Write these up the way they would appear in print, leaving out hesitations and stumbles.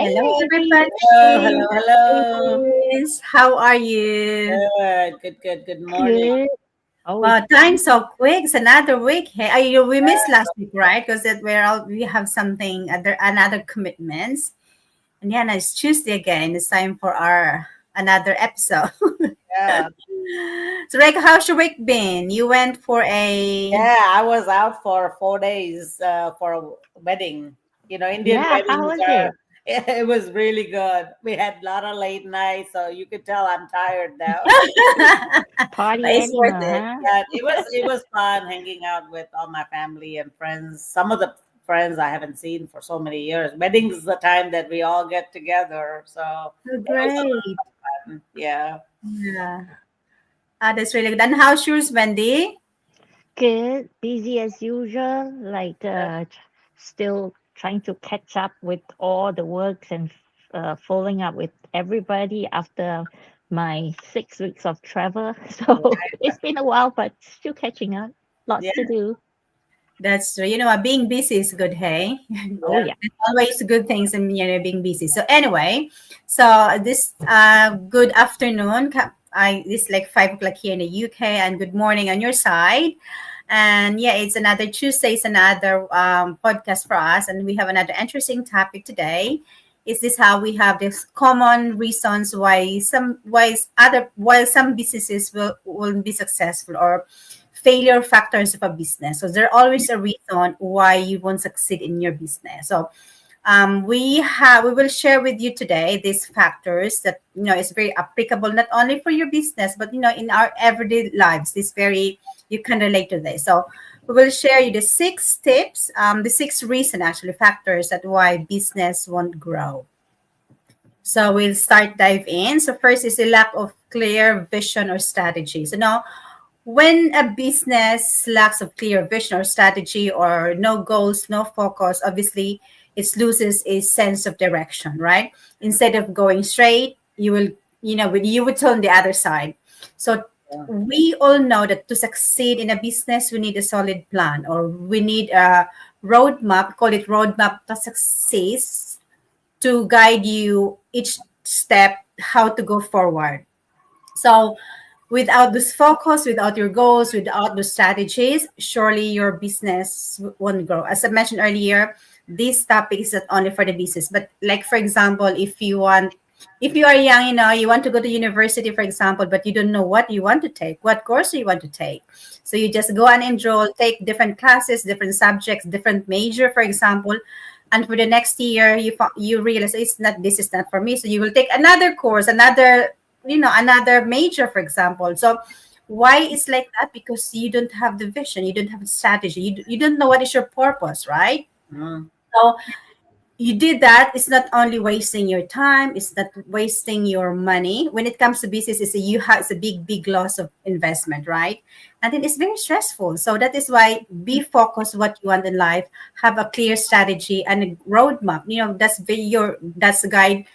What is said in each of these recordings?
Hello, Hey, Hello, everybody. hello, hello. Ladies. How are you? Good morning. good. Oh, it's Wow, time so quick. It's another week. Hey, we missed last week, right? Because we have something another commitments. And yeah, now it's Tuesday again. It's time for our another episode. Yeah, So, Reka, how's your week been? You went for a yeah. I was out for 4 days for a wedding. Indian yeah. How weddings was are. it? It was really good. We had a lot of late nights, so you could tell I'm tired now. Party but it's worth animal, it. huh? But it was fun hanging out with all my family and friends. Some of the friends I haven't seen for so many years. Weddings is the time that we all get together. So Oh, it was a lot great. of fun. Yeah. Yeah. That's really good. And how's yours, Wendy? Good. Busy as usual. Like still trying to catch up with all the works and following up with everybody after my 6 weeks of travel. So it's been a while, but still catching up. Lots Yeah. to do. That's true. Being busy is good, hey? Oh Yeah. yeah. Always good things in being busy. So anyway, so this good afternoon. I this like 5 o'clock here in the UK, and good morning on your side. And yeah, it's another Tuesday. It's another podcast for us, and we have another interesting topic today. Is this how we have this common reasons why some businesses will be successful, or failure factors of a business. So there's always a reason why you won't succeed in your business. So we will share with you today these factors that is very applicable not only for your business but in our everyday lives. This very you can relate to this. So we will share you the 6 tips, the 6 reason actually factors that why business won't grow. So we'll start dive in. So first is the lack of clear vision or strategy. So now when a business lacks of clear vision or strategy, or no goals, no focus, obviously it loses a sense of direction, right? Instead of going straight, you would turn the other side. So Yeah. we all know that to succeed in a business, we need a solid plan, or we need a roadmap, call it roadmap to success, to guide you each step how to go forward. So without this focus, without your goals, without the strategies, surely your business won't grow. As I mentioned earlier, this topic is not only for the business, but like for example, if you are young, you want to go to university, for example, but you don't know what you want to take, what course you want to take. So you just go and enroll, take different classes, different subjects, different major, for example. And for the next year, you realize this is not for me. So you will take another course, another major, for example. So why it's like that? Because you don't have the vision, you don't have the strategy, you don't know what is your purpose, right? Mm. So you did that. It's not only wasting your time, it's not wasting your money. When it comes to business, it's a big loss of investment, right? And then it's very stressful. So that is why be focused what you want in life, have a clear strategy and a roadmap. That's the guide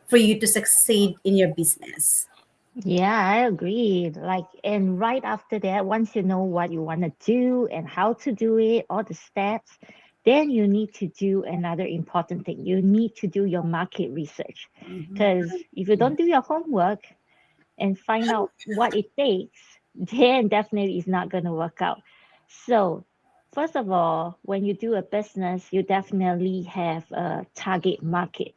for you to succeed in your business. Yeah, I agree. Like, and right after that, once you know what you want to do and how to do it, all the steps, then you need to do another important thing. You need to do your market research. Mhm. Because if you don't do your homework and find out what it takes, then definitely it's not going to work out. So, first of all, when you do a business, you definitely have a target market.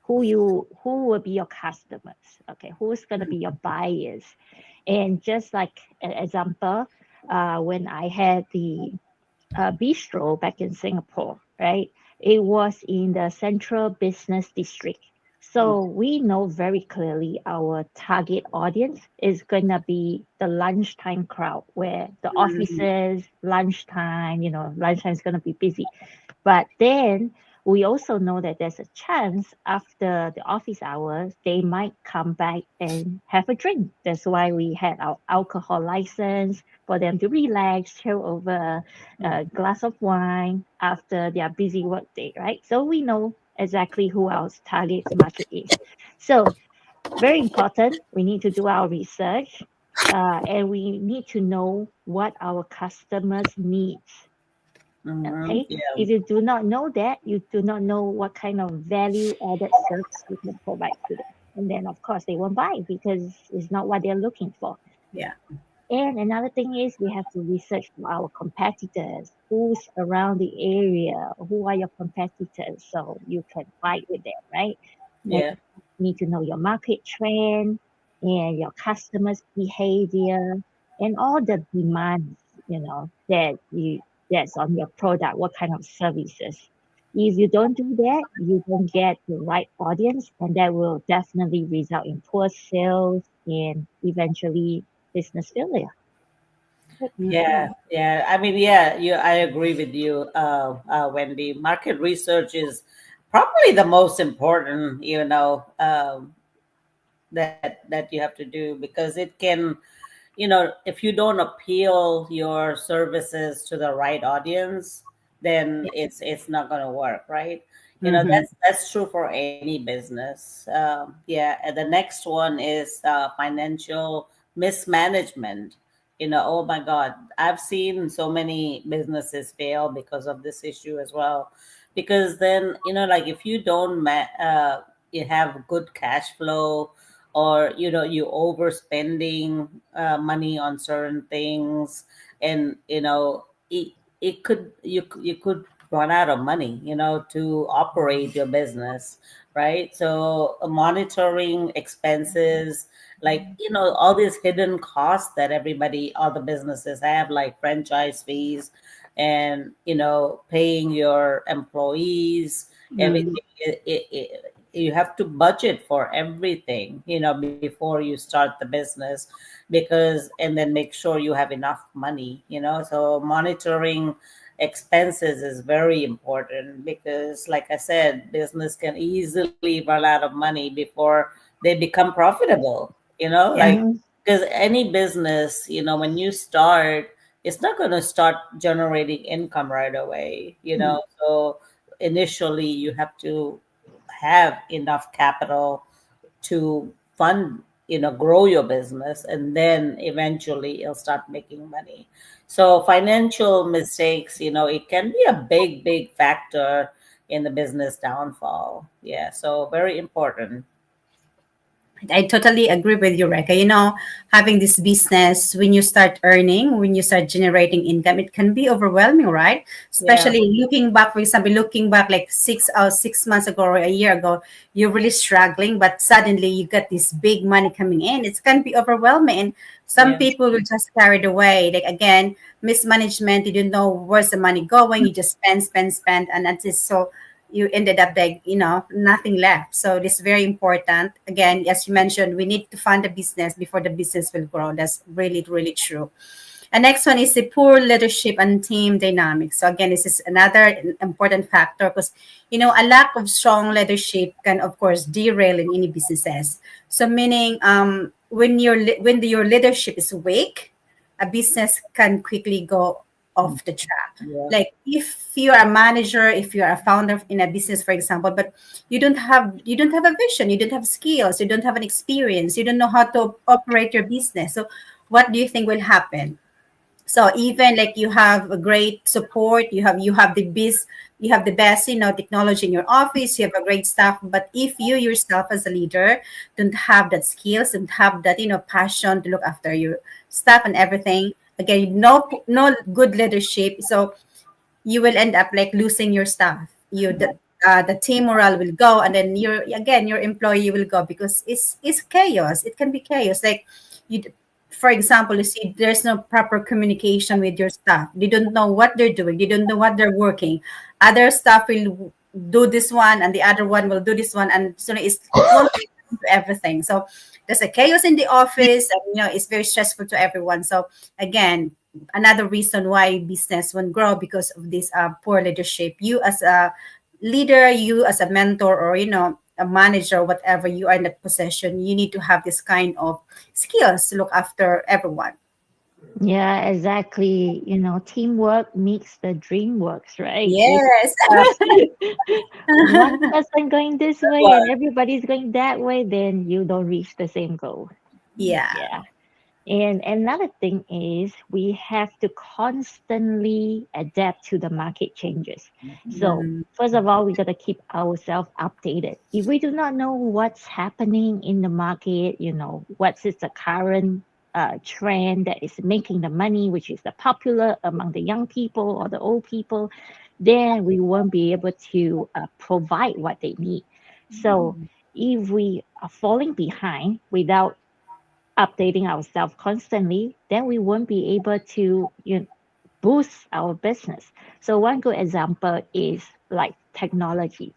Who will be your customers? Okay, who's going to be your buyers? And just like an example, when I had the bistro back in Singapore, right? It was in the central business district. So we know very clearly our target audience is going to be the lunchtime crowd where the Mhm. offices, lunchtime, lunchtime is going to be busy. But then we also know that there's a chance after the office hours, they might come back and have a drink. That's why we had our alcohol license for them to relax, chill over a glass of wine after their busy work day, right? So we know exactly who our target market is. So very important. We need to do our research, and we need to know what our customers need Mhm. Okay. Yeah. If you do not know that, you do not know what kind of value added service you can provide to them. And then, of course, they won't buy because it's not what they're looking for. Yeah. And another thing is we have to research for our competitors, who's around the area, who are your competitors, so you can fight with them, right? Then Yeah. you need to know your market trend and your customers' behavior and all the demands, that's on your product, what kind of services. If you don't do that, you don't get the right audience, and that will definitely result in poor sales and eventually business failure. Yeah, Mhm. yeah. I mean, yeah, I agree with you, Wendy. Market research is probably the most important, that you have to do, because it can, if you don't appeal your services to the right audience, then Yeah. it's not going to work, right? Mhm. That's true for any business. Yeah, and the next one is financial mismanagement. Oh my God, I've seen so many businesses fail because of this issue as well. Because then, like, if you don't you have good cash flow, or you overspending money on certain things, and it could you could run out of money, to operate your business, right? So monitoring expenses, like, all these hidden costs that all the businesses have, like franchise fees, and paying your employees, Mm. everything. You have to budget for everything, before you start the business, and then make sure you have enough money, so monitoring expenses is very important, because, like I said, business can easily run out of money before they become profitable, like, Yeah. Mhm. because any business, when you start, it's not going to start generating income right away, Mhm. so initially you have to have enough capital to fund, grow your business, and then eventually it'll start making money. So financial mistakes, it can be a big factor in the business downfall. Yeah, so very important. I totally agree with you, Reka. Having this business, when you start earning, when you start generating income, it can be overwhelming, right? Yeah. Especially looking back, for example, looking back like 6 months ago or a year ago, you're really struggling, but suddenly you get this big money coming in. It can be overwhelming. And some Yeah. people will just carried away. Like again, mismanagement, you don't know where's the money going. You just spend, and that's just so you ended up like nothing left. So this is very important. Again, as you mentioned, we need to fund the business before the business will grow. That's really true. And next one is the poor leadership and team dynamics. So again, this is another important factor because a lack of strong leadership can of course derail in any businesses. So meaning when your leadership is weak, a business can quickly go off the track. Yeah. Like if you're a manager, if you're a founder in a business, for example, but you don't have a vision, you don't have skills, you don't have an experience, you don't know how to operate your business. So what do you think will happen? So even like you have a great support, you have the best technology in your office, you have a great staff, but if you yourself as a leader don't have that skills, don't have that passion to look after your staff and everything, again, no good leadership. So you will end up like losing your staff. The team morale will go, and then your employee will go because it's chaos. It can be chaos. Like you, for example, you see there's no proper communication with your staff. They don't know what they're doing. They don't know what they're working. Other staff will do this one, and the other one will do this one, and so it won't to everything. So there's a chaos in the office, and it's very stressful to everyone. So again, another reason why business won't grow because of this poor leadership. You as a leader, you as a mentor, or a manager, whatever you are in that position, you need to have this kind of skills to look after everyone. Yeah, exactly. Teamwork makes the dream works, right? If Yes. uh, one person going this way and Well, everybody's going that way, then you don't reach the same goal. Yeah. Yeah. And another thing is we have to constantly adapt to the market changes. So, Mm, first of all, we got to keep ourselves updated. If we do not know what's happening in the market, what is the current trend that is making the money, which is the popular among the young people or the old people, then we won't be able to provide what they need. So, if we are falling behind without updating ourselves constantly, then we won't be able to boost our business. So one good example is like technology.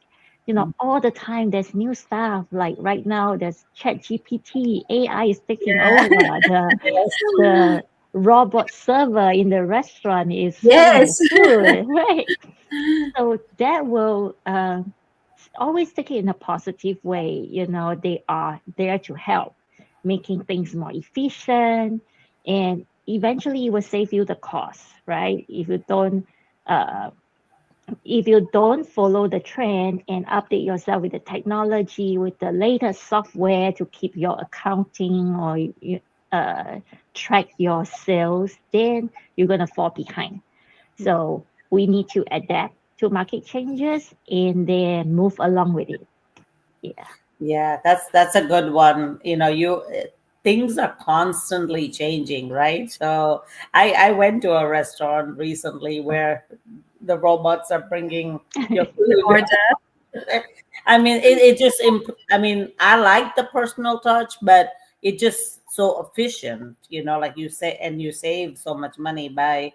All the time there's new stuff. Like right now, there's Chat GPT, AI is taking yeah. over. The robot server in the restaurant is serving the Yes. food, right? So that will always take it in a positive way. They are there to help, making things more efficient, and eventually it will save you the cost, right? Uh, if you don't follow the trend and update yourself with the technology, with the latest software to keep your accounting or uh, track your sales, then you're gonna fall behind. So we need to adapt to market changes and then move along with it. Yeah. Yeah, that's a good one. You things are constantly changing, right? So I went to a restaurant recently where the robots are bringing your The food. order. I mean, it just I mean, I like the personal touch, but it just so efficient, like you say, and you save so much money by,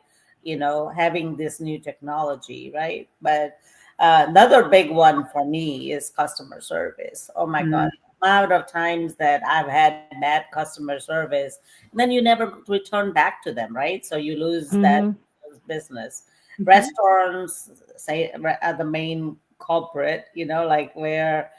having this new technology, right? But another big one for me is customer service. Oh my God, Mm, the amount of times that I've had bad customer service, then you never return back to them, right? So you lose that Mm-hmm. business. mhm. Restaurants say are the main culprit, like where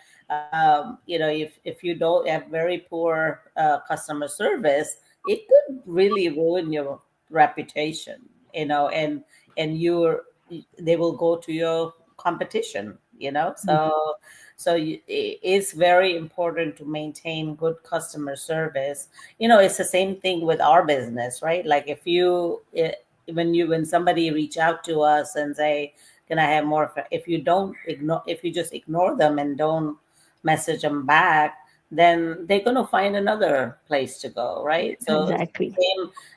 if you don't have very poor customer service, it could really ruin your reputation, and they will go to your competition, so it's very important to maintain good customer service. It's the same thing with our business, right? Like when somebody reach out to us and say, can I have more, if you don't ignore, if you just ignore them and don't message them back, then they're going to find another place to go, right? So it's Exactly.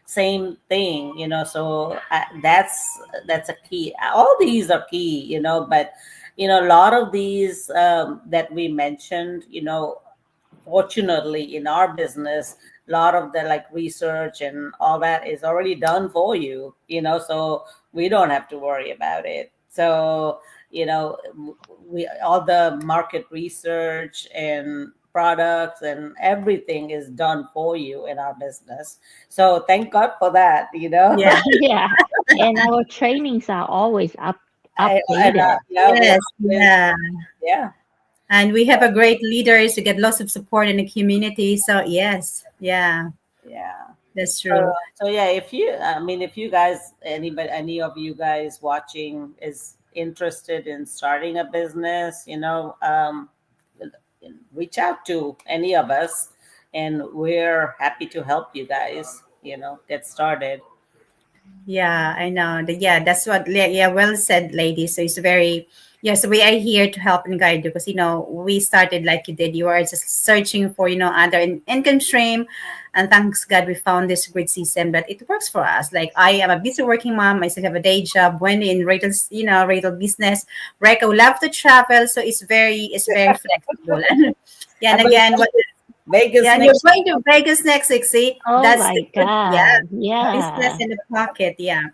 same thing, so that's a key. All these are key, but a lot of these that we mentioned, fortunately in our business, a lot of the like research and all that is already done for you, so we don't have to worry about it. So we all the market research and products and everything is done for you in our business, so thank God for that. Yeah. Yeah. And our trainings are always And updated. yeah, we Yes. always, Yeah. yeah. And we have a great leaders. We get lots of support in the community. So yes. Yeah. Yeah. That's So, true. so yeah, if you guys, any of you guys watching is interested in starting a business, reach out to any of us, and we're happy to help you guys, get started. Yeah, I know. Yeah, that's what. Yeah, well said, ladies. So it's very. Yeah, so we are here to help and guide you because we started like you did. You are just searching for other income stream, and thanks God we found this great system that it works for us. Like I am a busy working mom. I still have a day job. Wendy in retail, retail business. Reka would love to travel, so it's very flexible. Yeah, and I'm going again, to what? Vegas Yeah, and you're next. going to Vegas next week. See, Oh that's the my good. Yeah, God. business Yeah. in the pocket. Yeah.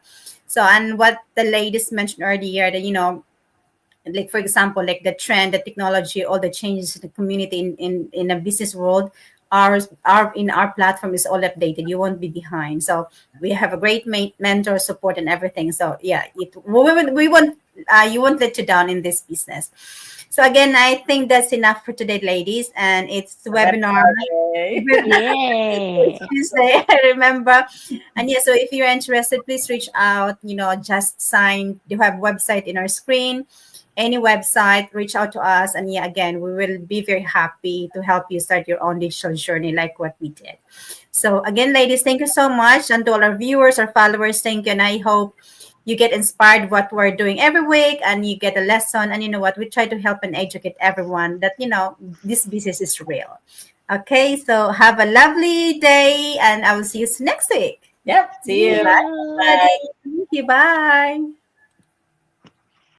So, and what the ladies mentioned earlier, that like for example, like the trend, the technology, all the changes in the community in a business world, our platform is all updated. You won't be behind. So we have a great mentor support and everything. So yeah, we won't you won't let you down in this business. So again, I think that's enough for today, ladies, and it's the webinar. Webinar day. It's Yay. Tuesday, I remember. And yeah, so if you're interested, please reach out. Just sign. You have website in our screen. Any website, reach out to us. And yeah, again, we will be very happy to help you start your own digital journey like what we did. So again, ladies, thank you so much. And to all our viewers or followers, thank you. And I hope you get inspired what we're doing every week and you get a lesson. And you know what? We try to help and educate everyone that, this business is real. Okay, so have a lovely day and I will see you next week. Yep. See See you. Bye, you. everybody. Thank you. Bye.